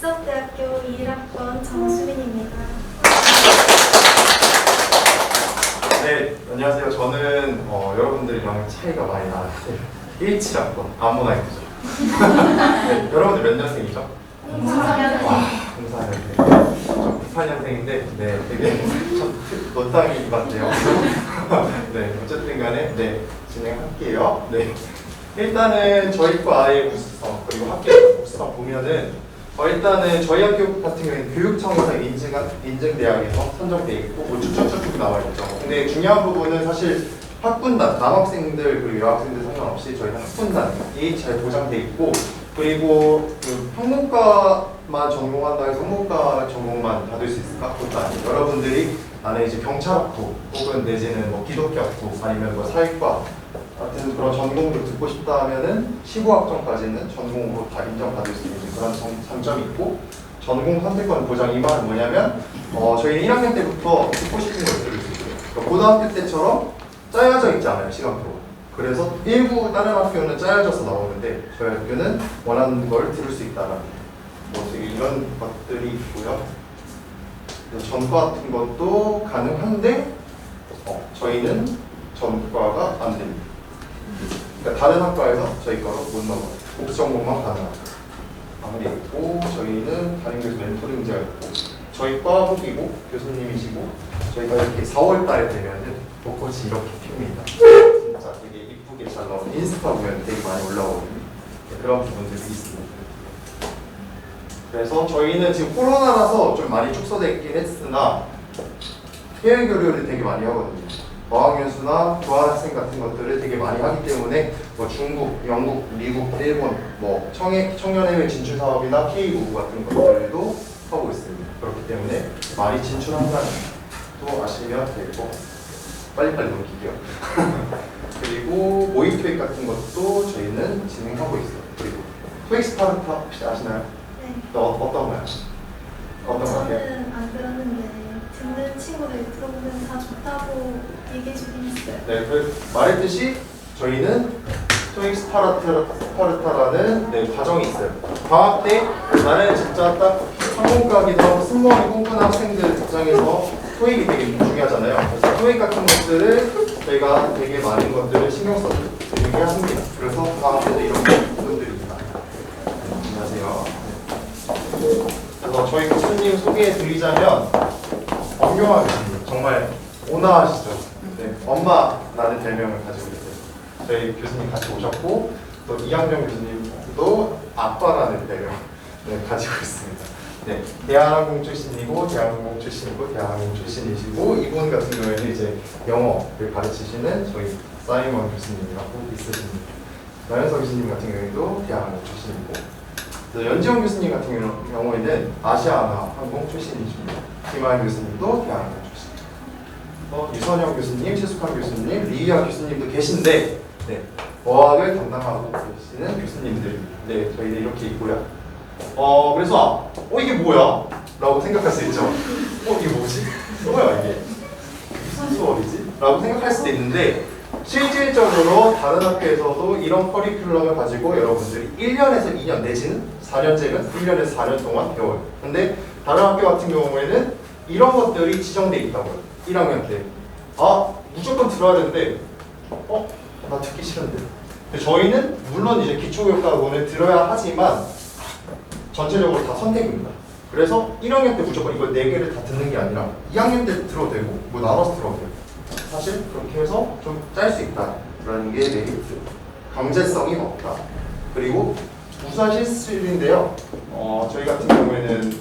국석대학교 21학번 정수민입니다. 네, 안녕하세요. 저는 여러분들이랑 차이가 많이 나는데 17학번 아모나이트죠. 네, 여러분들 몇 년생이죠? 04년생. 저 98년생인데 네, 되게 노땅이 같네요. 네, 어쨌든 간에 네, 진행할게요. 네. 일단은 저희 과의 부수성 그리고 학교 부수성 보면은 일단은 저희 학교 같은 경우에는 교육청에서 인증대학에서 선정돼 있고 뭐 쭉쭉쭉 나와 있죠. 근데 중요한 부분은 사실 학군단, 남학생들 그리고 여학생들 상관없이 저희 학군단이 잘 보장돼 있고 그리고 그 항공과만 전공한다 해서 항공과 전공만 받을 수 있을까? 그것도 아니에요. 여러분들이 나는 이제 경찰학부 혹은 내지는 뭐 기독교학부 아니면 뭐 사회과 같은 그런 전공도 듣고 싶다 하면은 15학점까지는 전공으로 다 인정받을 수 있는 그런 장점이 있고 전공 선택권 보장 이 말은 뭐냐면 저희는 1학년 때부터 듣고 싶은 걸 들을 수 있어요. 그러니까 고등학교 때처럼 짜여져 있지 않아요, 시간표가. 그래서 일부 다른 학교는 짜여져서 나오는데 저희 학교는 원하는 걸 들을 수 있다는 뭐 되게 이런 것들이 있고요. 전과 같은 것도 가능한데 저희는 전과가 안 됩니다. 그러니까 다른 학과에서 저희 거로 못 넘어요. 복전공만 가능합니다. 아무리 있고 저희는 다른 교수 멘토링제가 있고 저희 과 후기고 교수님이시고 저희가 이렇게 4월 달에 되면은 벚꽃이 이렇게 핍니다. 진짜 되게 이쁘게 잘 나오는 인스타 보면 되게 많이 올라오거든요. 그런 부분들이 있습니다. 그래서 저희는 지금 코로나라서 좀 많이 축소되어 있긴 했으나 해외 교류를 되게 많이 하거든요. 어학연수나 교환학생 같은 것들을 되게 많이 하기 때문에 뭐 중국, 영국, 미국, 일본, 뭐 청년해외 진출 사업이나 K-무브 같은 것들도 하고 있습니다. 그렇기 때문에 많이 진출한다는 또 아시면 되고 빨리빨리 넘기게요. 그리고 모의 토익 같은 것도 저희는 진행하고 있어요. 그리고 토익 스파르타 혹시 아시나요? 네. 어떤 거요? 어떤 거 같아요? 저는 안 들었는데 듣는 친구들 들어보면 다 좋다고 얘기해주긴 했어요. 네, 말했듯이 저희는 토익 스파르타라는 과정이 있어요. 방학 때 나는 진짜 딱 항공과기도 하고 승무원이 꿈꾸는 학생들 입장에서 토익이 되게 중요하잖아요. 그래서 토익 같은 것들을 저희가 되게 많은 것들을 신경 써서 되게 합니다. 그래서 방학 때도 이런 부분들입니다. 안녕하세요. 그래서 저희 교수님 소개해 드리자면 엄경화 교수님 정말 온화하시죠. 네, 엄마라는 별명을 가지고 있어요. 저희 교수님 같이 오셨고 또 이학명 교수님도 아빠라는 별명 가지고 있습니다. 네, 대한항공 출신이고 대한항공 출신이고 대한항공 출신이시고 이분 같은 경우에는 이제 영어를 가르치시는 저희 사이먼 교수님이라고 있으십니다. 나연서 교수님 같은 경우에도 대한항공 출신이고 연지영 교수님 같은 경우에는 아시아나항공 출신이십니다. 김하연 교수님도 대한항공 출신. 유선영 교수님, 최숙환 교수님, 리희아 교수님도 계신데 네, 어학을 담당하고 계시는 교수님들입니다. 네, 저희는 이렇게 있고요. 그래서 이게 뭐야? 라고 생각할 수 있죠. 이게 뭐지? 뭐야 이게? 무슨 수업이지? 라고 생각할 수도 있는데 실질적으로 다른 학교에서도 이런 커리큘럼을 가지고 여러분들이 1년에서 2년 내지는 4년제는 1년에서 4년 동안 배워요. 근데 다른 학교 같은 경우에는 이런 것들이 지정돼 있다고요. 1학년 때. 무조건 들어야 되는데 나 듣기 싫은데. 근데 저희는 물론 이제 기초교육학원을 들어야 하지만 전체적으로 다 선택입니다. 그래서 1학년 때 무조건 이걸 4개를 다 듣는 게 아니라 2학년 때 들어도 되고 뭐 나눠서 들어도 되고 사실 그렇게 해서 좀 짤 수 있다라는 게 메리트. 강제성이 없다. 그리고 우수한 실습실인데요. 저희 같은 경우에는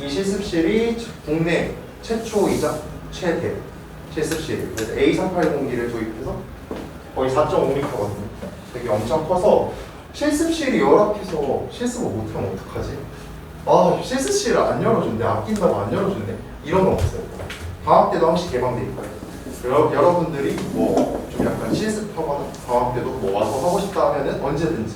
이 실습실이 국내 최초이자 최대 실습실. 그래서 A380기를 도입해서 거의 4.5m거든요. 되게 엄청 커서 실습실이 열악해서 실습을 못하면 어떡하지? 실습실을 안 열어준대. 아낀다고 안 열어준대. 이런 건 없어요. 방학 때도 한 번씩 개방돼 있고요. 여러분들이 뭐 좀 약간 실습하거나 방학 때도 뭐 와서 하고 싶다 하면은 언제든지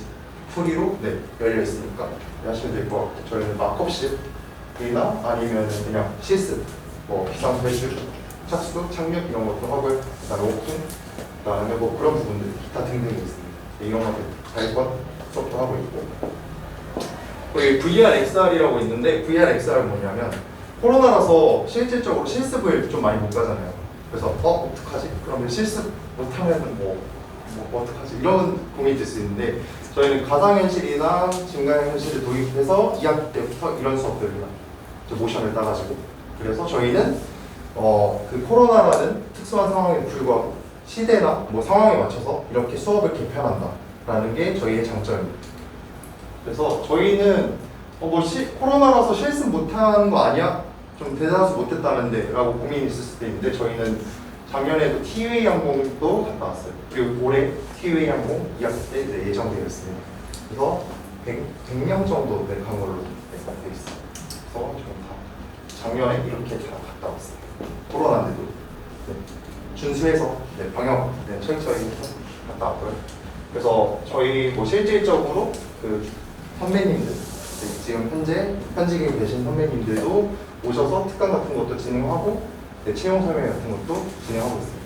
프리로 열려 있으니까 하시면 될 것 같고 저희는 막업실이나 아니면은 그냥 실습, 뭐 비상 배출, 착수, 착륙 이런 것도 하고요. 그다음에 오픈, 그다음에 뭐 그런 부분들 기타 등등이 있습니다. 이런 것들 발권 수업도 하고 있고 거기 VR, XR이라고 있는데 VR, XR은 뭐냐면 코로나라서 실질적으로 실습을 좀 많이 못 가잖아요. 그래서 어떡하지? 그러면 실습 못하면 뭐 어떡하지? 이런 고민이 들 수 있는데 저희는 가상현실이나 증강현실을 도입해서 2학기 때부터 이런 수업들을 모션을 따가지고 그래서 저희는 그 코로나라는 특수한 상황에 불구하고 시대나 뭐 상황에 맞춰서 이렇게 수업을 개편한다라는 게 저희의 장점입니다. 그래서 저희는 코로나라서 실습 못한 거 아니야? 좀 대다수 못했다는데 라고 고민이 있을 수도 있는데 저희는 작년에도 티웨이 항공도 갔다 왔어요. 그리고 올해 티웨이 항공 2학기 때 이제 예정되어 있습니다. 그래서 100명 정도 간 걸로 되어 있어요. 그래서 저희 다 작년에 이렇게 다 갔다 왔어요. 코로나인데도 준수해서 방역 철저히 갔다 왔고요. 그래서 저희 뭐 실질적으로 그 선배님들 지금 현재 현직에 계신 선배님들도 오셔서 특강 같은 것도 진행하고 채용 설명 같은 것도 진행하고 있습니다.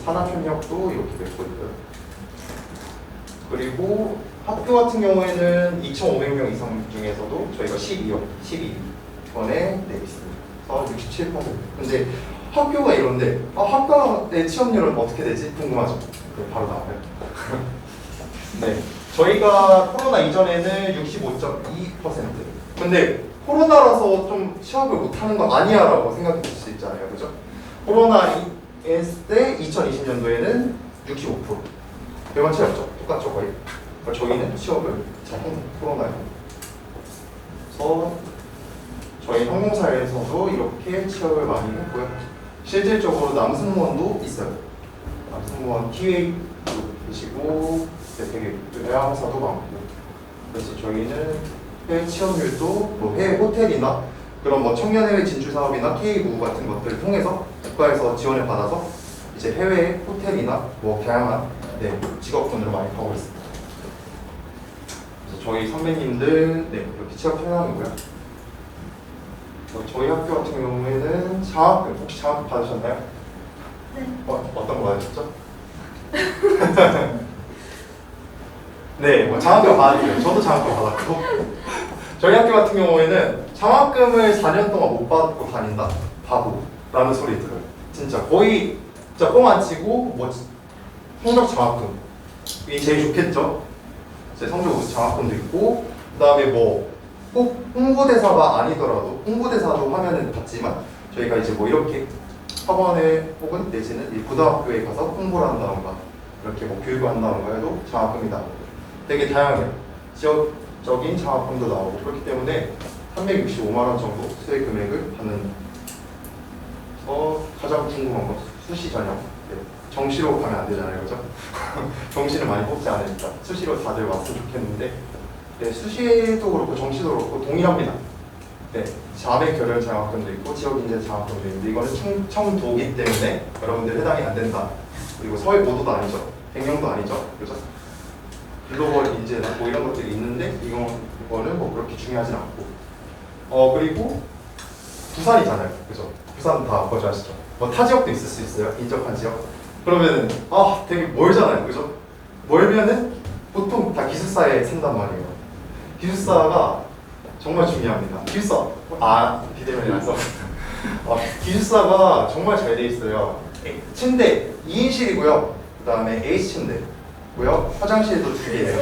산하협력도 이렇게 맺고 있고요. 그리고 학교 같은 경우에는 2,500명 이상 중에서도 저희가 12번에 있습니다. 67%. 근데 학교가 이런데 학과의 취업률은 어떻게 되지? 궁금하죠? 바로 나와요. 네, 저희가 코로나 이전에는 65.2%. 근데 코로나라서 좀 취업을 못하는 거 아니야라고 생각해 볼 수 있잖아요, 그죠? 코로나였을 때 2020년도에는 65%. 별반 차이 없죠? 똑같죠, 거의. 그러니까 저희는 취업을 잘했는 코로나에. 그래서 저희 항공사에서도 이렇게 취업을 많이 했고요. 실질적으로 남승무원도 있어요. 남승무원 TA도 계시고 되게 외항사도 많고 그래서 저희는 해외 취업률도 뭐 해외 호텔이나 그런 뭐 청년 해외 진출 사업이나 K무브 같은 것들을 통해서 국가에서 지원을 받아서 이제 해외 호텔이나 뭐 다양한 직업군으로 많이 가고 있습니다. 그래서 저희 선배님들 이렇게 취업 현황이고요. 저희 학교 같은 경우에는 장학금 혹시 장학금 받으셨나요? 네. 어떤 거 받으셨죠? 네, 뭐 장학금 받았어요. 저도 장학금 받았고 저희 학교 같은 경우에는 장학금을 4년 동안 못 받고 다닌다 바보라는 소리 들어요. 진짜 거의 진짜 뻥 안 치고 뭐 성적 장학금이 제일 좋겠죠. 제 성적 장학금도 있고 그 다음에 뭐 꼭 홍보대사가 아니더라도 홍보대사도 하면은 받지만 저희가 이제 뭐 이렇게 학원에 혹은 내지는 이 고등학교에 가서 홍보를 한다던가 이렇게 뭐 교육을 한다던가 해도 장학금이 나오고 되게 다양해요. 지역적인 장학금도 나오고 그렇기 때문에 365만 원 정도 수혜 금액을 받는 가장 궁금한 거 수시 전형 정시로 가면 안 되잖아요, 그죠? 정시를 많이 뽑지 않으니까 수시로 다들 왔으면 좋겠는데 수시도 그렇고 정시도 그렇고 동일합니다. 자매 결연 장학금도 있고 지역 인재 장학금도 있는데 이거는 청도기 때문에 여러분들 해당이 안 된다. 그리고 서울 보도도 아니죠. 백령도 아니죠. 그죠? 글로벌 인재나 뭐 이런 것들이 있는데 이거는 뭐 그렇게 중요하진 않고 그리고 부산이잖아요. 그죠? 부산 다 거주하시죠. 뭐 타 지역도 있을 수 있어요. 인접한 지역. 그러면은 되게 멀잖아요. 그죠? 멀면은 보통 다 기숙사에 산단 말이에요. 기숙사가 정말 중요합니다. 기숙사 비대면이 안 써. 기숙사가 정말 잘 돼 있어요. 침대 2인실이고요. 그 다음에 H 침대고요. 화장실도 2개예요.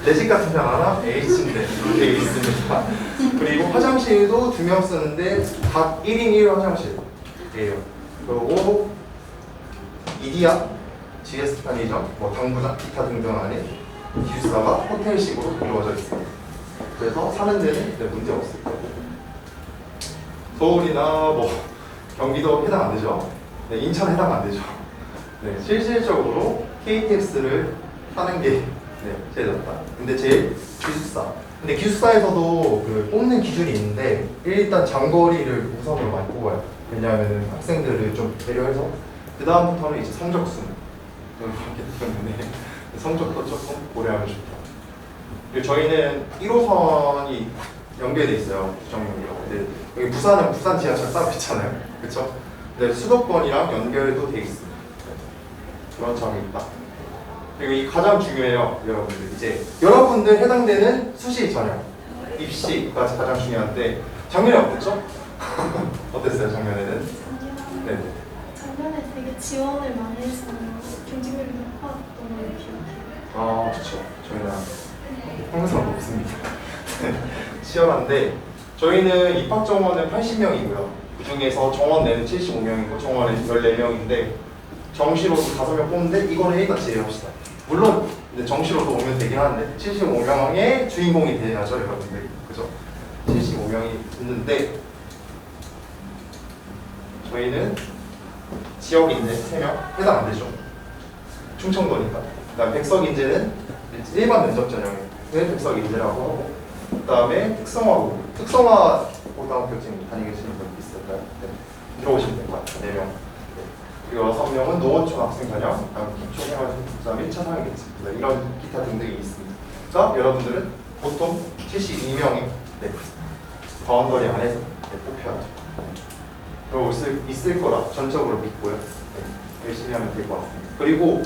내 집 같은 편 하나, H 침대 이렇게 되어 있습니다. 그리고 화장실도 2명 쓰는데 각 1인 1 화장실이에요. 그리고 이디야, GS 편의점, 뭐 당구장, 기타 등등 안에 기숙사가 호텔식으로 이루어져 있습니다. 그래서 사는 데는 문제 없을 거예요. 서울이나 뭐 경기도 해당 안 되죠. 인천 해당 안 되죠. 실질적으로 KTX를 타는 게 제일 낫다. 근데 제일 기숙사. 근데 기숙사에서도 그 뽑는 기준이 있는데 일단 장거리를 우선으로 많이 뽑아요. 왜냐하면 학생들을 좀 배려해서 그 다음부터는 이제 성적순 그렇기 때문에 성적도 조금 고려하면 좋다. 그리고 저희는 1호선이 연결돼 있어요. 부정연결. 근데 여기 부산은 부산 지하철 따로 있잖아요. 그렇죠? 근데 수도권이랑 연결도 돼 있습니다. 그런 점이 있다. 그리고 이 가장 중요해요, 여러분들. 이제 여러분들 해당되는 수시 전형. 입시가 가장 중요한데 작년에 어땠죠? 어땠어요 작년에는? 네. 작년에 되게 지원을 많이 해서 경쟁률이 높았던 걸 기억해요. 아 그렇죠. 저희는 항상 높습니다. 치열한데 저희는 입학 정원은 80명이고요. 그 중에서 정원 내는 75명이고 정원은 14명인데 정시로도 5명 뽑는데 이거는 A같이 이해합시다. 물론 이제 정시로도 오면 되긴 하는데 75명의 주인공이 돼야죠 여러분들. 그죠? 75명이 있는데 저희는 지역인재 3명 해당 안 되죠. 충청도니까. 그다음 백석인재는 일반 면접 전형에 백석인재라고 하고 그다음에 특성화 고등학교 지금 다니고 계시는 분 있을까요? 네. 들어오시면 될 것 같아요. 4명. 네. 그리고 6명은 노원초 학생 전형, 그다음 기초생활 그다음 1차 상위겠지. 이런 기타 등등이 있습니다. 그러니까 여러분들은 보통 72명의 네. 바운더리 안에서 네, 뽑혀야죠. 그리고 있을 거라 전적으로 믿고요. 네. 열심히 하면 될 것 같습니다. 그리고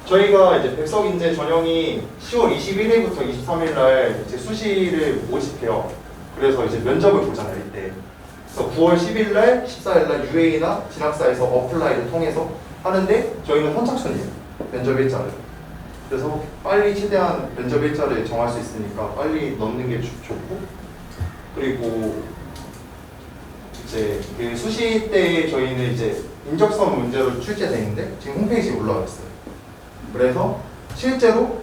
저희가 이제 백석인재 전형이 10월 21일부터 23일 날 이제 수시를 모집해요. 그래서 이제 면접을 보잖아요, 이때. 그래서 9월 10일 날, 14일 날 UA나 진학사에서 어플라이를 통해서 하는데 저희는 선착순이에요. 면접 일자를. 그래서 빨리 최대한 면접 일자를 정할 수 있으니까 빨리 넣는 게 좋고 그리고 이제 그 수시 때 저희는 이제 인적성 문제로 출제돼 있는데 지금 홈페이지에 올라와 있어요. 그래서 실제로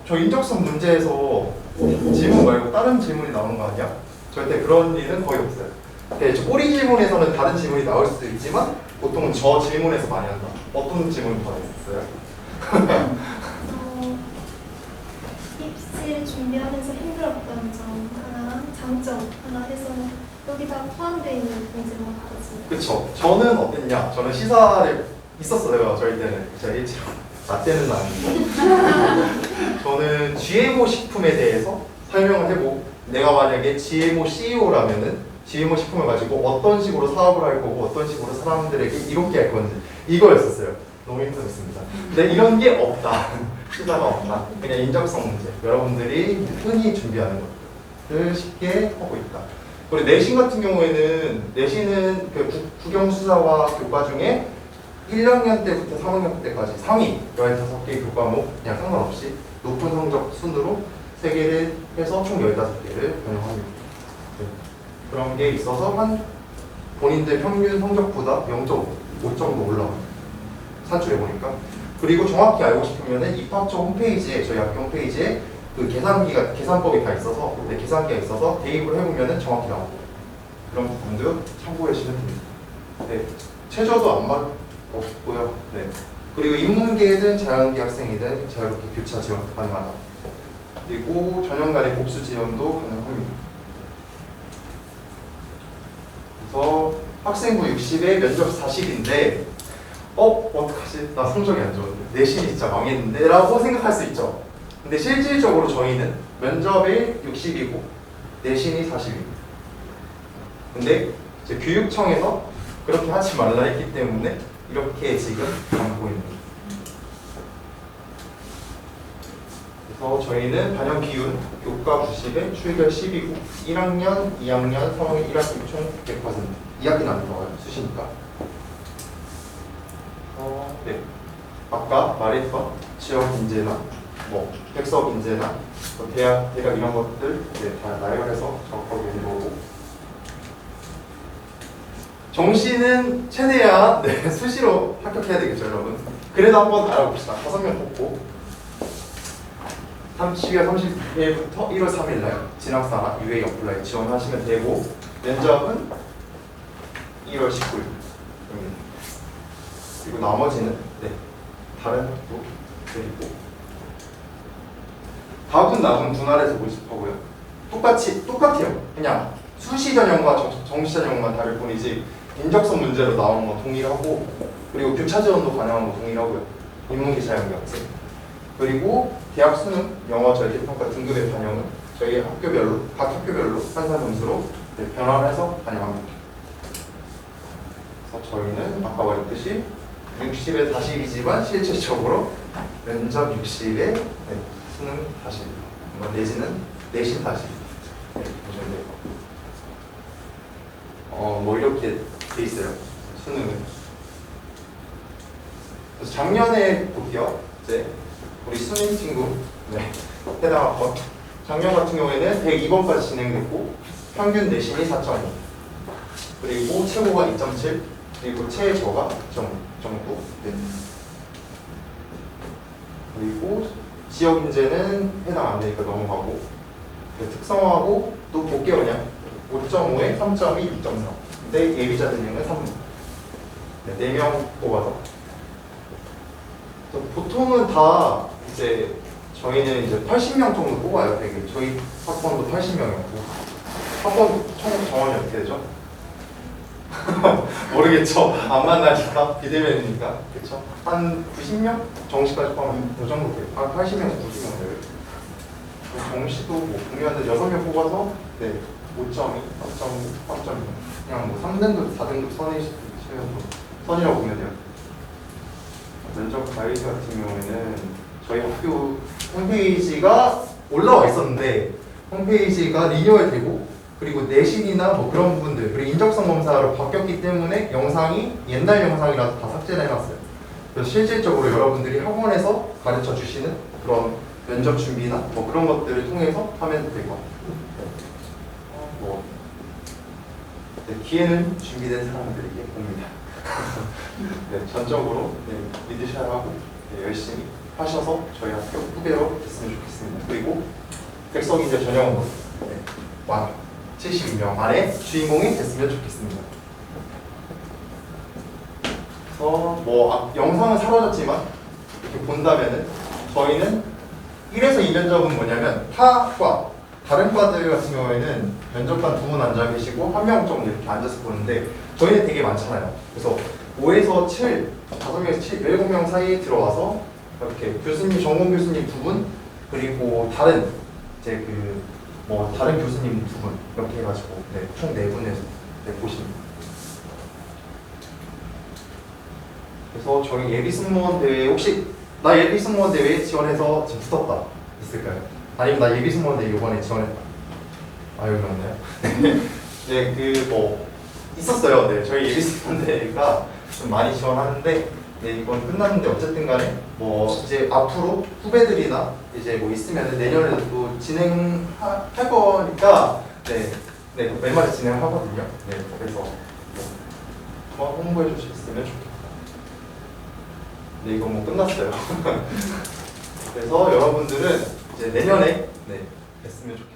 저 인적성 문제에서 질문 말고 다른 질문이 나오는 거 아니야? 절대 그런 일은 거의 없어요. 네, 꼬리 질문에서는 다른 질문이 나올 수도 있지만 보통은 저 질문에서 많이 한다. 어떤 질문 받았어요? 입시 준비하면서 힘들었던 점 하나랑 장점 하나 해서 여기 다 포함되어 있는 문제만 받았습니다. 그쵸. 저는 어땠냐? 저는 시사를 있었어요. 저희 때는. 제가 일찍 나 때는 아니고 저는 GMO 식품에 대해서 설명을 해보고 내가 만약에 GMO CEO라면은 GMO 식품을 가지고 어떤 식으로 사업을 할 거고 어떤 식으로 사람들에게 이롭게 할 건지 이거였었어요. 너무 힘들었습니다. 근데 이런 게 없다. 시사가 없다. 그냥 인적성 문제. 여러분들이 흔히 준비하는 것들을 쉽게 하고 있다. 그리고 내신 같은 경우에는 내신은 그 국영수사와 교과 중에 1학년 때부터 3학년 때까지 상위 15개의 교과목 그냥 상관없이 높은 성적 순으로 3개를 해서 총 15개를 변형합니다. 네. 그런 게 있어서 한 본인들 평균 성적보다 0.5 정도 올라와요. 산출해보니까. 그리고 정확히 알고 싶으면 입학처 홈페이지에 저희 학교 홈페이지에 그 계산법이 다 있어서 네, 계산기가 있어서 대입을 해보면 정확히 나오고 그런 부분도 참고해 주시면 됩니다. 네. 최저도 안 없고요. 네. 그리고 인문계든 자연계 학생이든 자유롭게 교차 지원 가능하다. 그리고 전형간의 복수 지원도 가능합니다. 그래서 학생부 60에 면접 40인데 어떡하지? 나 성적이 안 좋은데 내신이 진짜 망했는데 라고 생각할 수 있죠. 근데 실질적으로 저희는 면접이 60이고 내신이 40입니다. 근데 이제 교육청에서 그렇게 하지 말라 했기 때문에 이렇게 지금 담고 있는 거예요. 그래서 저희는 반영 기운 교과 90에 출결 10이고 1학년, 2학년, 3학년 1학기 총 100%. 2학기는 안 들어가요. 수시니까. 네. 아까 말했던 지역 인재나 뭐 백석 인재나 뭐 대학 이런 것들 네, 다 나열해서 적어보는 거고. 정시는 최대한 네, 수시로 합격해야 되겠죠, 여러분. 그래도 한번 알아봅시다. 5명 뽑고 12월 30일부터 1월 3일 날 진학사나 UA 어플라이 지원하시면 되고 면접은 1월 19일. 그리고 나머지는 네, 다른 학교 그리고 답은 남은 분할해서 모집하고요. 똑같아요. 그냥 수시 전형과 정시 전형만 다를 뿐이지 인적성 문제로 나오는 건 동일하고 그리고 교차 지원도 가능한 거 동일하고요. 인문계 자연계 학생 그리고 대학 수능, 영어 절대평가 등급의 반영은 저희 학교별로 각 학교별로 환산 점수로 네, 변화해서 반영합니다. 그래서 저희는 아까 말했듯이 60에 40이지만 실질적으로 면접 60에 네, 수능 40 내지는 내신 40 보시면 돼요. 뭐 이렇게 돼 있어요. 수능은. 그래서 작년에 볼게요. 이제 우리 수능 친구 해당 학번 작년 같은 경우에는 102번까지 진행됐고 평균 내신이 4.2 그리고 최고가 2.7 그리고 최저가 2.9 그리고 지역 인재는 해당 안 되니까 넘어가고 특성화하고 또 볼게요. 그냥 5.5에 3.2, 2.4 근데 예비자 등령은 3명 4명 뽑아서 보통은 다 이제 저희는 이제 80명 정도 뽑아요. 되게 저희 학번도 80명이었고 학번 총 정원이 어떻게 되죠? 모르겠죠. 안 만나니까 비대면이니까 그렇죠. 한 90명 정시까지 포함하면 그 정도 돼요. 한 80명, 90명 돼요. 정시도 뭐 공유하는데 6명 뽑아서 5.2, 4.5, 3.2 그냥 뭐 3등급, 4등급 선이라고 보면 돼요. 면접 가이드 같은 경우에는 저희 학교 홈페이지가 올라와 있었는데 홈페이지가 리뉴얼 되고 그리고 내신이나 뭐 그런 부분들 그리고 인적성 검사로 바뀌었기 때문에 영상이 옛날 영상이라서 다 삭제를 해놨어요. 그래서 실질적으로 여러분들이 학원에서 가르쳐 주시는 그런 면접 준비나 뭐 그런 것들을 통해서 하면 될 것 같아요. 기회는 준비된 사람들에게 옵니다. 전적으로 믿으셔야 하고 열심히 하셔서 저희 학교 후배로 됐으면 좋겠습니다. 그리고 백석인재 전형으로 72명 안에 주인공이 됐으면 좋겠습니다. 그래서 뭐 영상은 사라졌지만 이렇게 본다면은 저희는 1에서 2면접은 뭐냐면 타과 다른 과들 같은 경우에는 면접관 2분 앉아 계시고 1명 정도 이렇게 앉아서 보는데 저희는 되게 많잖아요. 그래서 5에서 7, 5명에서 7, 7명 사이에 들어와서 이렇게 교수님, 전공 교수님 2분 그리고 다른 이제 뭐 다른 교수님 2분 이렇게 해가지고 총 4분에서 보십니다. 그래서 저희 예비 승무원 대회 혹시 나 예비 승무원 대회에 지원해서 지금 붙었다 있을까요? 아니면 나 예비 승무원 대회 이번에 지원했다. 아 여기 없나요? 네, 뭐 있었어요. 네, 저희 예비 승무원 대회가 좀 많이 지원하는데 이번 끝났는데 어쨌든 간에 뭐 이제 앞으로 후배들이나 이제 뭐 있으면 내년에도 또 진행할 거니까 웬만히 진행하거든요. 네, 그래서 한번 홍보해 주셨으면 좋겠다. 네, 이거 뭐 끝났어요. 그래서 여러분들은 이제 내년에 뵀으면 좋겠다.